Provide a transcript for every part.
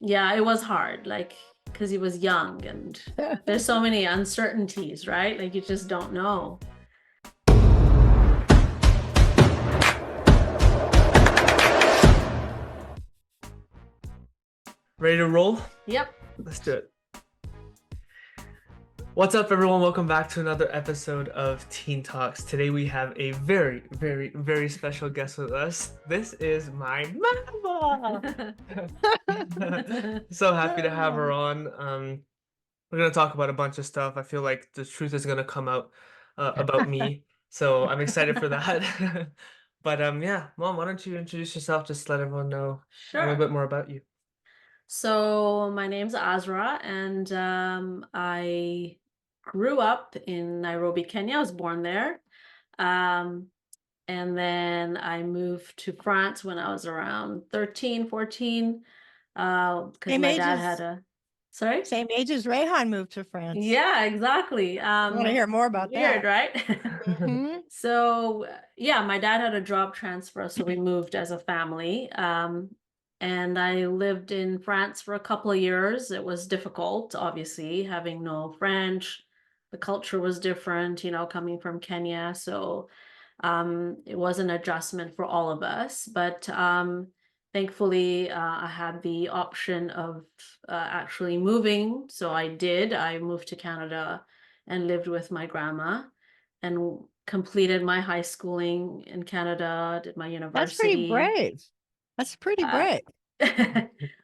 Yeah, it was hard, like, because he was young and there's so many uncertainties, right? Like, you just don't know. Ready to roll? Yep. Let's do it. What's up, everyone? Welcome back to another episode of Teen Talks. Today we have a very, very, very special guest with us. This is my mama. So happy to have her on. We're gonna talk about a bunch of stuff. I feel like the truth is gonna come out about me, so I'm excited for that. But yeah, Mom, why don't you introduce yourself? Just let everyone know a little Sure. bit more about you. So my name's Azra, and I grew up in Nairobi, Kenya. I was born there. Um, and then I moved to France when I was around 13, 14, because Same my age dad had as a, sorry? same age as Rehan moved to France. Yeah, exactly. I want to hear more about Weird, that. right? Hmm. So, yeah, my dad had a job transfer, so we moved as a family. And I lived in France for a couple of years. It was difficult, obviously, having no French. The culture was different, coming from Kenya. So, it was an adjustment for all of us. But thankfully, I had the option of actually moving. So I did. I moved to Canada and lived with my grandma and completed my high schooling in Canada, did my That's pretty university. brave. That's pretty Uh, brave.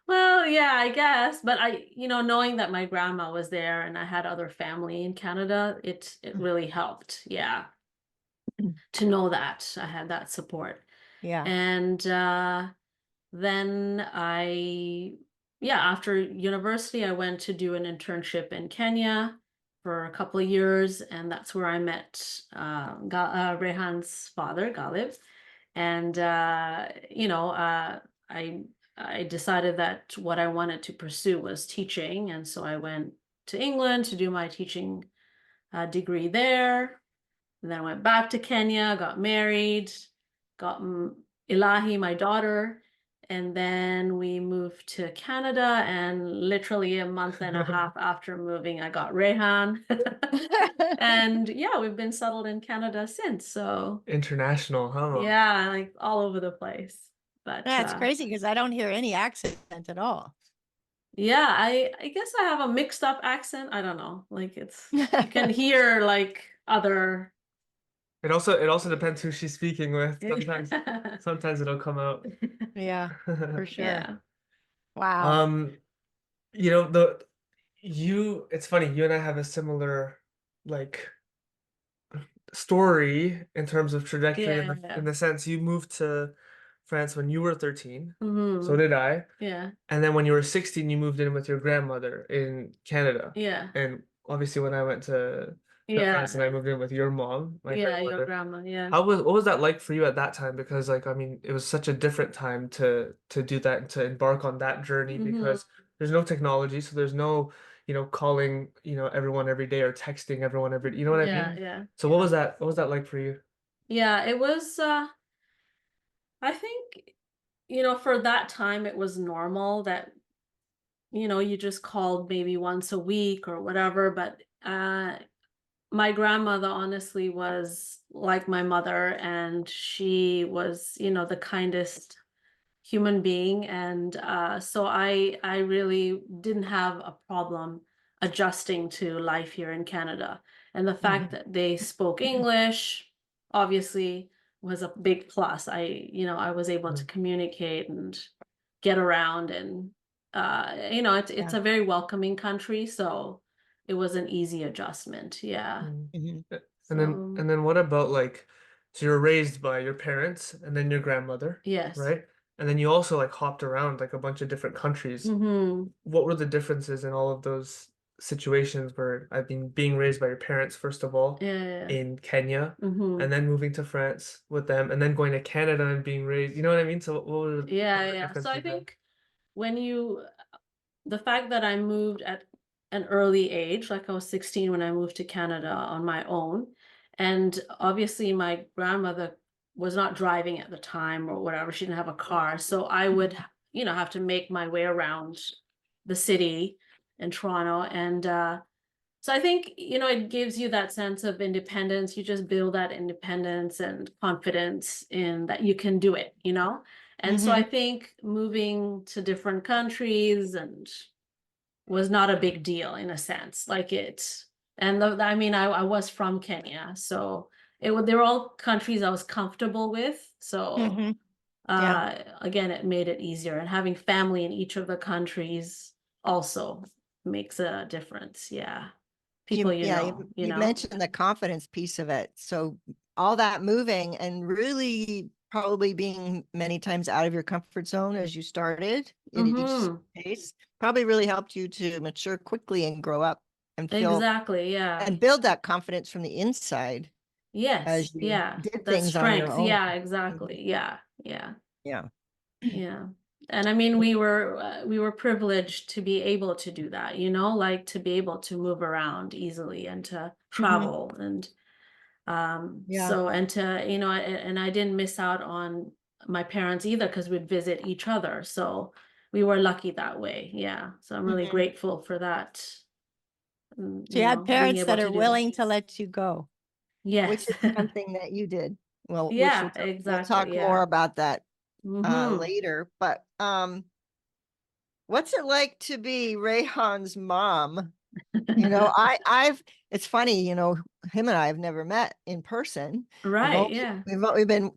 well, yeah, I guess. But knowing that my grandma was there and I had other family in Canada, it really helped. Yeah, to know that I had that support. Yeah. And then yeah, after university, I went to do an internship in Kenya for a couple of years, and that's where I met Rehan's father, Galib. And I I decided that what I wanted to pursue was teaching, and so I went to England to do my teaching degree there. And then I went back to Kenya, got married, got Ilahi, my daughter, and then we moved to Canada. And literally a month and a half after moving, I got Rehan. And yeah, we've been settled in Canada since. So International, huh, Mom? yeah, like all over the place. But That's crazy because I don't hear any accent at all. yeah, I guess I have a mixed up accent. I don't know. Like you can hear like other. It also depends who she's speaking with. Sometimes Yeah. sometimes it'll come out. Yeah, for sure. Yeah. Wow. Um, you know, it's funny, you and I have a similar like story in terms of trajectory in Yeah. the sense you moved to France when you were 13. So Hmm. did I. Yeah. And then when you were 16, you moved in with your grandmother in Canada. Yeah. And obviously when I went to France and I Yeah. moved in with your mom, my Yeah. Your grandmother. grandma. Yeah. What was that like for you at that time? Because like I mean, it was such a different time to do that and to embark on that journey Hmm. because there's no technology, so there's no, calling, everyone every day or texting everyone every, you know what I Yeah. mean? Yeah. So what was that like for you? Yeah. It was, I think, for that time, it was normal that, you just called maybe once a week or whatever. But my grandmother honestly was like my mother, and she was, the kindest human being. And so I really didn't have a problem adjusting to life here in Canada. And the fact Mhm. that they spoke English obviously was a big plus. I was able to Mhm. communicate and get around. And it's Yeah. a very welcoming country, so it was an easy adjustment. Yeah. Mhm. Hmm. And then So and then what about like so you're raised by your parents and then your grandmother, yes. right? And then you also like hopped around like a bunch of different countries. Hmm. What were the differences in all of those situations where I mean being raised by your parents first of all Yeah. in Kenya Hmm. and then moving to France with them and then going to Canada and being raised, you know what I mean? So what Yeah, were the yeah. So I differences there? think when the fact that I moved at an early age, like I was 16 when I moved to Canada on my own, and obviously my grandmother was not driving at the time or whatever, she didn't have a car, so I would, have to make my way around the city in Toronto. And so I think, it gives you that sense of independence. You just build that independence and confidence in that you can do it, And so I think moving to different countries and was not a big deal in a sense. I mean, I was from Kenya, so they were all countries I was comfortable with. So Yeah. again, it made it easier. And having family in each of the countries also makes a difference. Yeah. People You mentioned the confidence piece of it. So all that moving and really probably being many times out of your comfort zone as you started in each case probably really helped you to mature quickly and grow up and feel Exactly. Yeah. and build that confidence from the inside Yes. as you Yeah. did The things on your strength. own. Yeah, exactly. Yeah. Yeah. Yeah. Yeah. And I mean, we were privileged to be able to do that, like to be able to move around easily and to travel and Yeah. so and to, and I didn't miss out on my parents either because we'd visit each other. So we were lucky that way. Yeah. So I'm really grateful for that. So you had Being parents able that to are do that. willing to let you go, which Yes. is something that you did. Well, which Yeah, we'll talk exactly. more Yeah. about that Mm-hmm. later. But what's it like to be Rehan's mom? It's funny, him and I have never met in person. Right. Yeah. We've been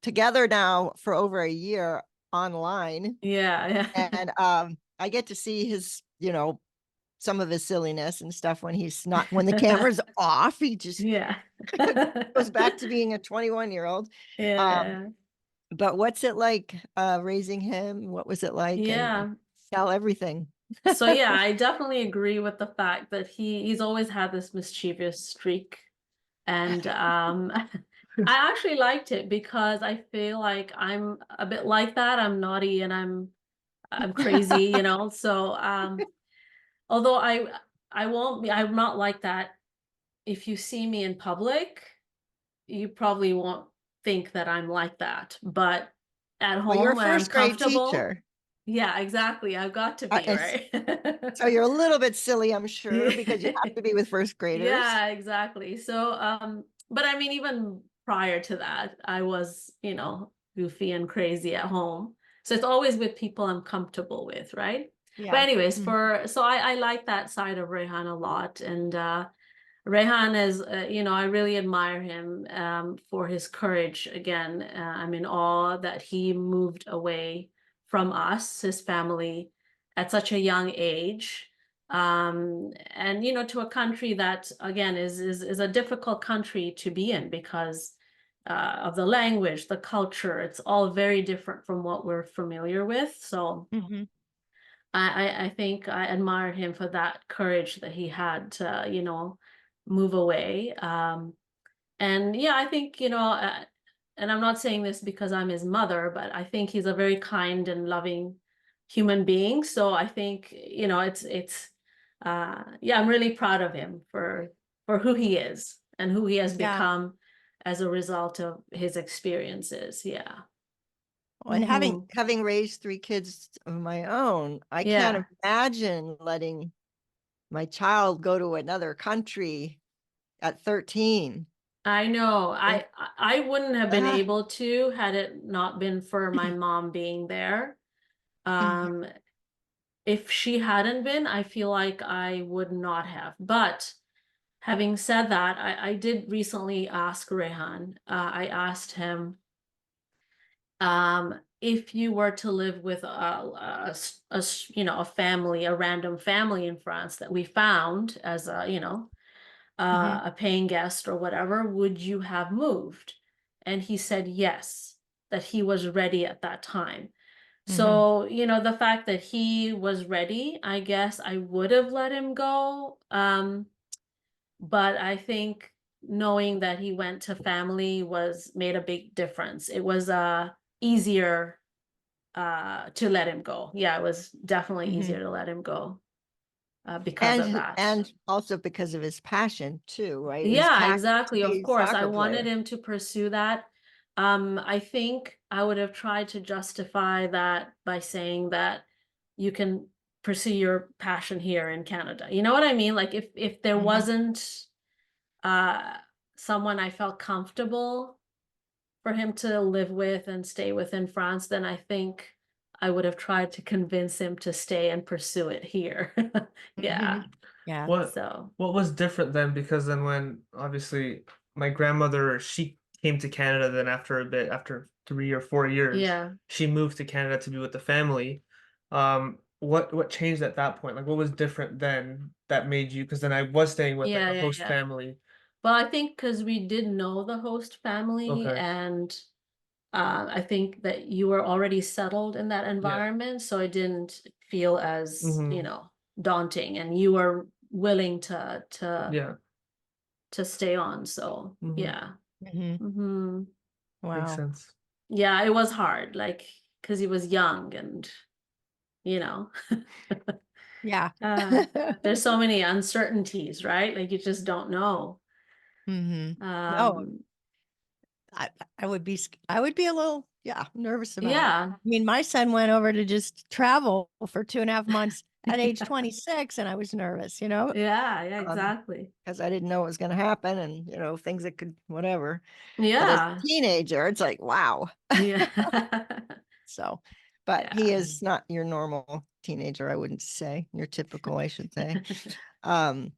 together now for over a year online. Yeah. Yeah. And I get to see his, some of his silliness and stuff when when the camera's off, he just Yeah. goes back to being a 21-year-old. Yeah. But what's it like raising him? What was it like? And Yeah. tell everything. So yeah, I definitely agree with the fact that he's always had this mischievous streak. And I actually liked it because I feel like I'm a bit like that. I'm naughty and I'm crazy, So although I'm not like that. If you see me in public, you probably won't think that I'm like that. But at Well, you're a home when I'm first grade comfortable, teacher. yeah, exactly. I've got to be, right? So you're a little bit silly, I'm sure, because you have to be with first graders. Yeah, exactly. So, but I mean, even prior to that, I was, goofy and crazy at home. So it's always with people I'm comfortable with, right? Yeah. But anyways, so I like that side of Rehan a lot. And Rehan is, I really admire him for his courage. Again, I'm in awe that he moved away from us, his family, at such a young age. And to a country that again is a difficult country to be in because of the language, the culture. It's all very different from what we're familiar with. So I think I admire him for that courage that he had to move away. And yeah, I think and I'm not saying this because I'm his mother, but I think he's a very kind and loving human being. So I think it's yeah, I'm really proud of him for who he is and who he has become as a result of his experiences. Yeah. And having raised 3 kids of my own, I can't imagine letting my child go to another country at 13. I know. I wouldn't have been able to had it not been for my mom being there. If she hadn't been, I feel like I would not have. But having said that, I did recently ask Rehan. I asked him, if you were to live with a family, a random family in France that we found as a paying guest or whatever, would you have moved? And he said yes, that he was ready at that time. So, the fact that he was ready, I guess I would have let him go. But I think knowing that he went to family made a big difference. It was easier to let him go. Yeah, it was definitely easier to let him go because of that. And also because of his passion too, right? Yeah, exactly. Of course, I soccer wanted player. him to pursue that. I think I would have tried to justify that by saying that you can pursue your passion here in Canada. You know what I mean? Like if there wasn't someone I felt comfortable for him to live with and stay with in France, then I think I would have tried to convince him to stay and pursue it here. Yeah. Yeah. What So what was different then? Because then when obviously my grandmother, she came to Canada, then after a bit, after 3 or 4 years, yeah. she moved to Canada to be with the family. What changed at that point? Like what was different then that made you? Because then I was staying with like Yeah, a yeah, host yeah. family. Well, I think because we did know the host family, Okay. and I think that you were already settled in that Yeah. environment, so it didn't feel as, Hmm. daunting, and you were willing Yeah. to stay on. So Hmm. yeah. Mhm. Hmm. Makes Wow. sense. Yeah, it was hard, like because he was young, and you know, Yeah. uh, there's so many uncertainties, right? Like you just don't know. No, Um, I would be I would be a little nervous about it. yeah, I mean, my son went over to just travel for 2.5 months at age 26, and I was nervous, yeah, yeah, um, exactly. because I didn't know what was going to happen, and things that could whatever. But as a Yeah, teenager, it's like wow. yeah, So, but he yeah. is not your normal teenager, I wouldn't say. Your typical, I should say. Um,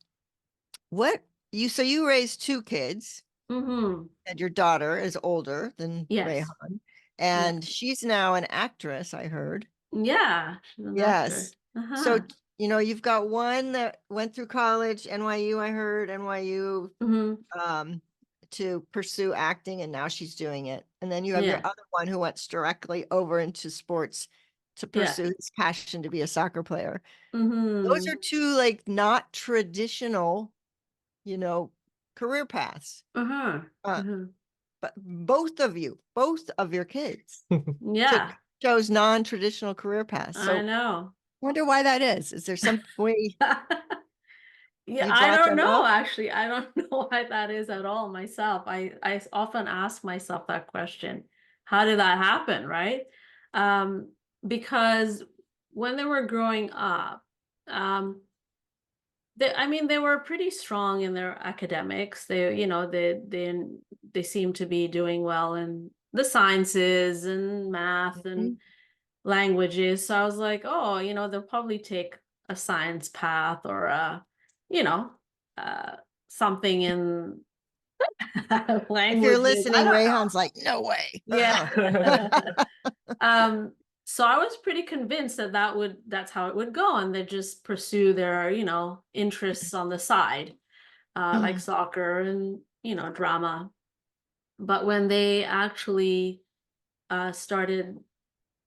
what so you raised two kids, Mm-hmm. and your daughter is older than Yes. Rehan, Yeah. and she's now an actress, I heard. Yeah. She's an actor. Yes. So, Uh-huh. you've got one that went through college, NYU, I heard, NYU, Mm-hmm. um, to pursue acting, and now she's doing it. And then you have your Yeah. other one who went directly over into sports to Yeah. pursue his passion to be a soccer player. Those Mm-hmm. are two like not traditional, you know, career paths. Uh-huh. Uh, Uh-huh. but both of your kids took Yeah. chose non-traditional career paths. I So know. wonder why that is. Is there some way Yeah, they I brought don't them know up? actually. I don't know why that is at all myself. I often ask myself that question. How did that happen, right? Um, because when they were growing up, um, I mean, they were pretty strong in their academics. They seem to be doing well in the sciences and math and Mhm. languages. So I was like, oh, they'll probably take a science path or you know, uh, something in If you're languages. I listening, don't know. Rayhan's like, no way. Yeah. So I was pretty convinced that that's how it would go, and they just pursue their, interests on the side, like soccer and, drama. But when they actually started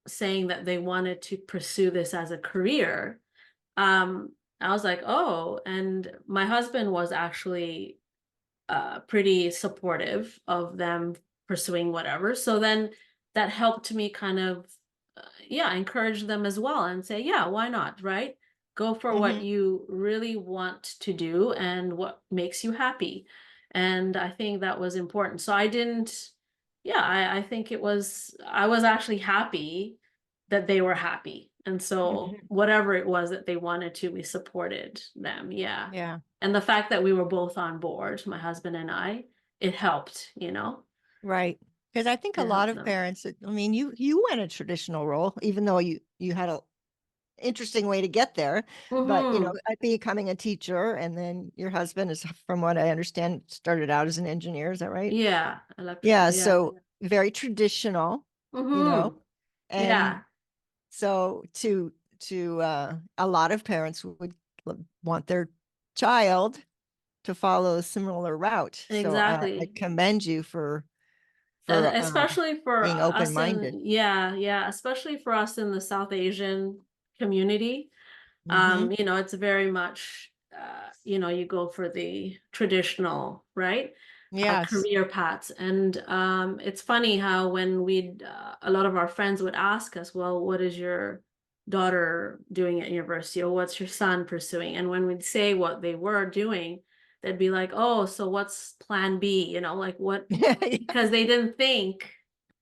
saying that they wanted to pursue this as a career, I was like, oh, and my husband was actually pretty supportive of them pursuing whatever. So then that helped me kind of, yeah, encourage them as well and say, yeah, why not, right? Go for what Mhm. you really want to do and what makes you happy. And I think that was important. So I didn't, yeah, I think I was actually happy that they were happy. And so Mhm. whatever it was that they wanted to, we supported them. Yeah. Yeah, And the fact that we were both on board, my husband and I, it helped, right. Because I think a it lot helped of them. parents, I mean, you went a traditional role, even though you had a interesting way to get there. But Mm-hmm. becoming a teacher, and then your husband is, from what I understand, started out as an engineer. Is that right? Yeah, Yeah. electrical, yeah. So very traditional, you know, Mm-hmm. and Yeah, so a lot of parents would want their child to follow a similar route. So I exactly. commend you for Especially for being us open-minded. in, yeah, yeah, especially for us in the South Asian community. Hmm. It's very much, you go for the traditional, right? Yes. Career paths. And it's funny how when a lot of our friends would ask us, well, what is your daughter doing at university, or what's your son pursuing? And when we'd say what they were doing, they'd be like, oh, so what's plan B? Like what, because they didn't think,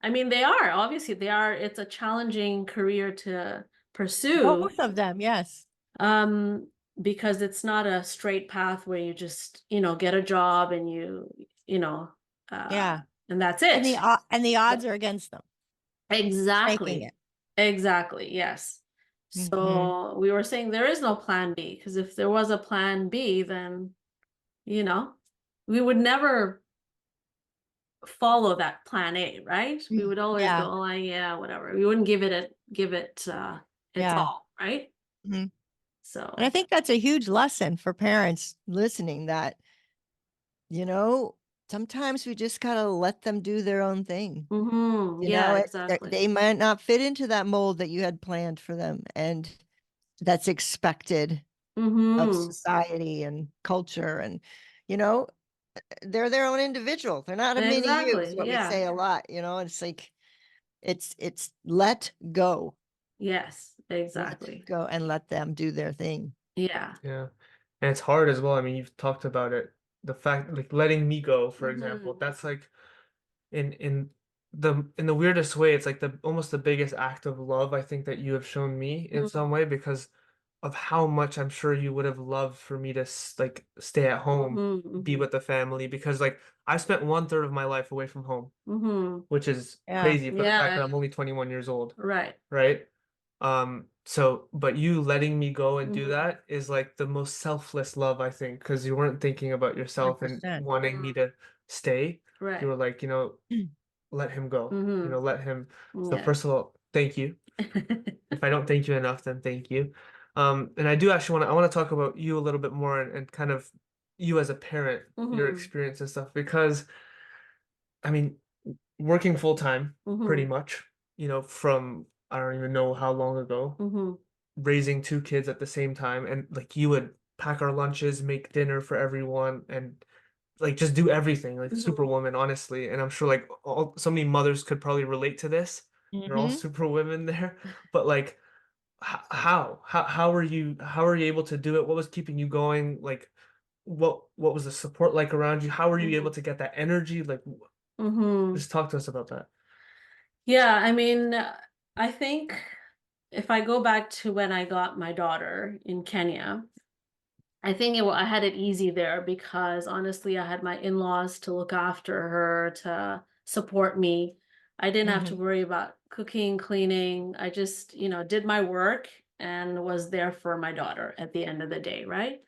I mean, obviously they are, it's a challenging career to pursue. Both of them, yes. Um, because it's not a straight path where you just, get a job and you know, Yeah. and that's And it. the odds But are against them making exactly. it. Exactly. Yes. Hmm. So we were saying there is no plan B, because if there was a plan B, then, you know, we would never follow that plan A, right? We would always go, Yeah. oh, yeah, whatever. We wouldn't give it its Yeah. all, right? Mhm. And I So, think that's a huge lesson for parents listening, that, you know, sometimes we just gotta let them do their own thing. yeah, They exactly. might not fit into that mold that you had planned for them, and that's expected of Mm-hmm. society and culture. And, you know, they're their own individual. They're not a mini you, is Exactly. what we Yeah. say a lot. It's like, it's let go, Yes, let exactly. go and let them do their thing. Yeah. Yeah. And it's hard as well. I mean, you've talked about it. The fact, like letting me go, for example, Mm-hmm. that's like in the weirdest way, it's like the almost the biggest act of love I think that you have shown me in some way, because of how much I'm sure you would have loved for me to like stay at home, Mm-hmm. be Mm-hmm. with the family, because like I spent 1/3 of my life away from home, Mm-hmm. which is Yeah. crazy for the fact Yeah. that I'm only 21 years old, Right. right? So, but you letting me go and do Mm-hmm. that is like the most selfless love, I think, because you weren't thinking about yourself and 100%. wanting me to stay. You Right. were like, let him go, Mm-hmm. let him. So first Yes. of all, thank you. If I don't thank you enough, then thank you. And I do actually I want to talk about you a little bit more, and kind of you as a parent, your Mm-hmm. experience and stuff, because I mean, working full time, pretty Mm-hmm. much, from I don't even know how long ago, Mm-hmm. raising two kids at the same time, and like you would pack our lunches, make dinner for everyone, and like just do everything like Mm-hmm. superwoman, honestly. And I'm sure like so many mothers could probably relate to this. You're all Hmm. superwomen there, but like how are you able to do it? What was keeping you going? Like what was the support like around you? How were you able Mm-hmm. to get that energy? Like Mm-hmm. just talk to us about that. Yeah, I mean, I think if I go back to when I got my daughter in Kenya, I think I had it easy there because honestly, I had my in-laws to look after her, to support me. I didn't have to Hmm. worry about cooking, cleaning. I just, did my work and was there for my daughter at the end of the day, right?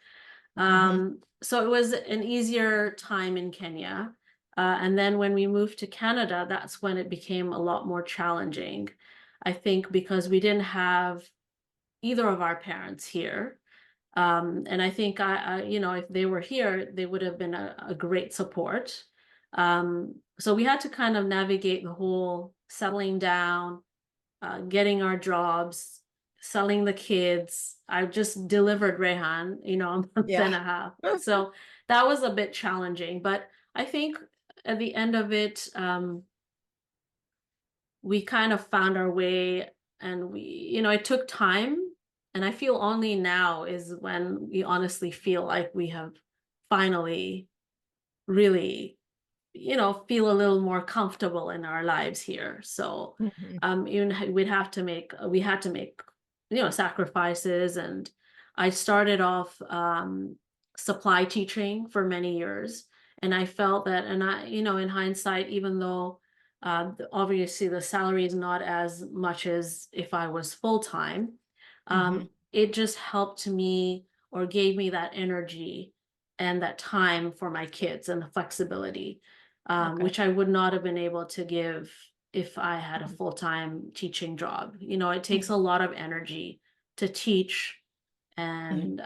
Hmm. So it was an easier time in Kenya. And then when we moved to Canada, that's when it became a lot more challenging. I think because we didn't have either of our parents here. And I think if they were here, they would have been a great support. So we had to kind of navigate the whole settling down, getting our jobs, selling the kids. I just delivered Rehan, a month Yeah. and a half. So that was a bit challenging. But I think at the end of it, we kind of found our way, and it took time. And I feel only now is when we honestly feel like we have finally really feel a little more comfortable in our lives here. So Hmm. even we had to make sacrifices. And I started off supply teaching for many years, and I felt that, and in hindsight, even though obviously the salary is not as much as if I was full-time, Hmm. it just helped me, or gave me that energy and that time for my kids and the flexibility, Okay. which I would not have been able to give if I had a Mhm. full-time teaching job. It takes Mhm. a lot of energy to teach, Mhm. and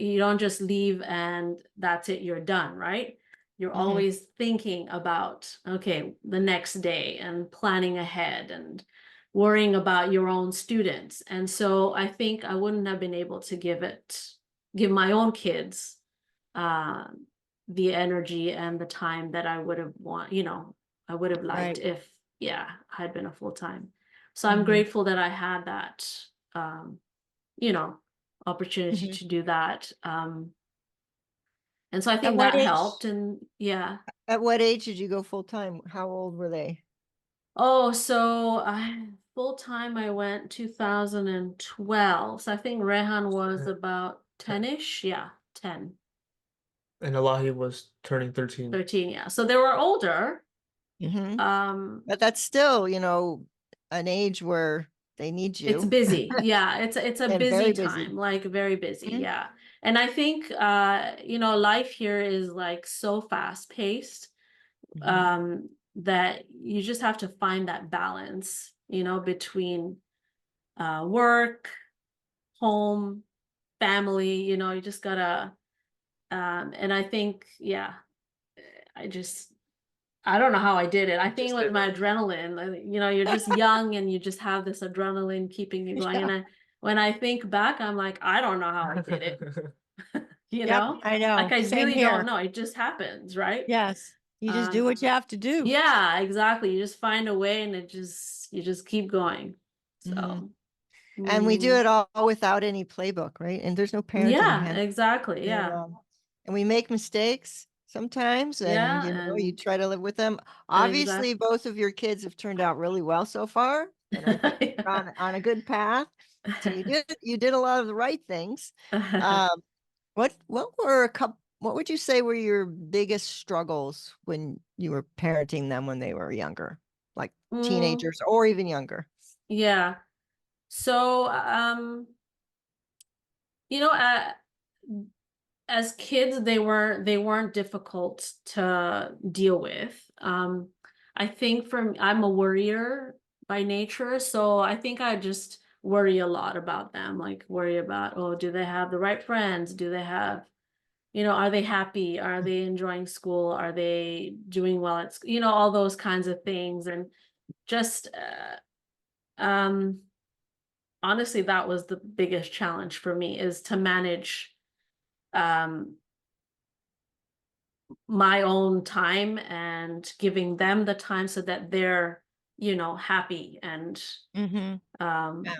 you don't just leave and that's it, you're done, right? You're Mhm. always thinking about, okay, the next day, and planning ahead, and worrying about your own students. And so I think I wouldn't have been able to give my own kids uh, the energy and the time that I would have I would have liked Right. if, yeah, I had been a full time. So I'm Mhm. grateful that I had that, um, you know, opportunity Mhm. to do that. And so I At think what that age? helped. And yeah. At what age did you go full time? How old were they? Oh, so full time I went 2012. So I think Rehan was about 10-ish. Yeah, 10, And Elahi was turning 13. 13. Yeah. So they were older. Mhm. Um, But that's still, you know, an age where they need it's you. busy. Yeah, it's a And busy very busy. time, like very busy. Mhm. Yeah. And I think you know, life here is like so fast paced. Mhm. That you just have to find that balance, you know, between work, home, family, you know, you just gotta and I think, yeah, I just I don't know how I did it. I think Just with did my it. adrenaline, you know, you're just young and you just have this adrenaline keeping you going. Yeah. And when I think back, I'm like, I don't know how I did it, you Yep, know? I Like know. I Same really don't here. know. It just happens, right? Yes. You just do Um, what you have to do. yeah, exactly. You just find a way and you just keep going. Mhm. So, And we do mm, it all without any playbook, right? And there's no parenting yeah, handbook. exactly. And, Yeah. and we make mistakes sometimes, and Yeah. you know, you And try to live with them. exactly. Obviously, both of your kids have turned out really well so far, and I think you're on a good path. So you did a lot of the right things. Um, what were a couple? What would you say were your biggest struggles when you were parenting them when they were younger, like Mm, teenagers or even younger? yeah. So, you know, as kids, they weren't difficult to deal with. I think I'm a worrier by nature, so I think I just worry a lot about them, like worry about, oh, do they have the right friends? Do they have, you know, are they happy? Are they enjoying school? Are they doing well at school? You know, all those kinds of things. And just honestly, that was the biggest challenge for me, is to manage um my own time and giving them the time so that they're, you know, happy Mm-hmm. um Yeah.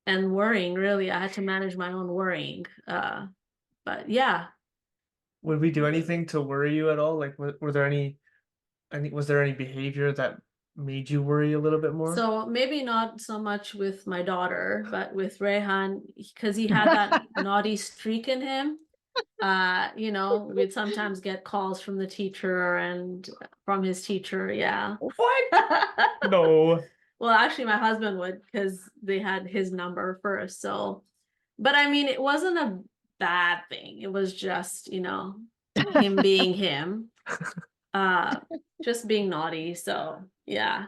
and worrying. Really, I had to manage my own worrying. But yeah. Would we do anything to worry you at all? Like, were there was there any behavior that made you worry a little bit more? So maybe not so much with my daughter, but with Rehan, because he had that naughty streak in him. You know, we'd sometimes get calls from the teacher and from his teacher. Yeah. What? No. Well, actually, my husband would, because they had his number first. So, but I mean, it wasn't a bad thing. It was just, you know, him being him, uh, just being naughty. So, yeah.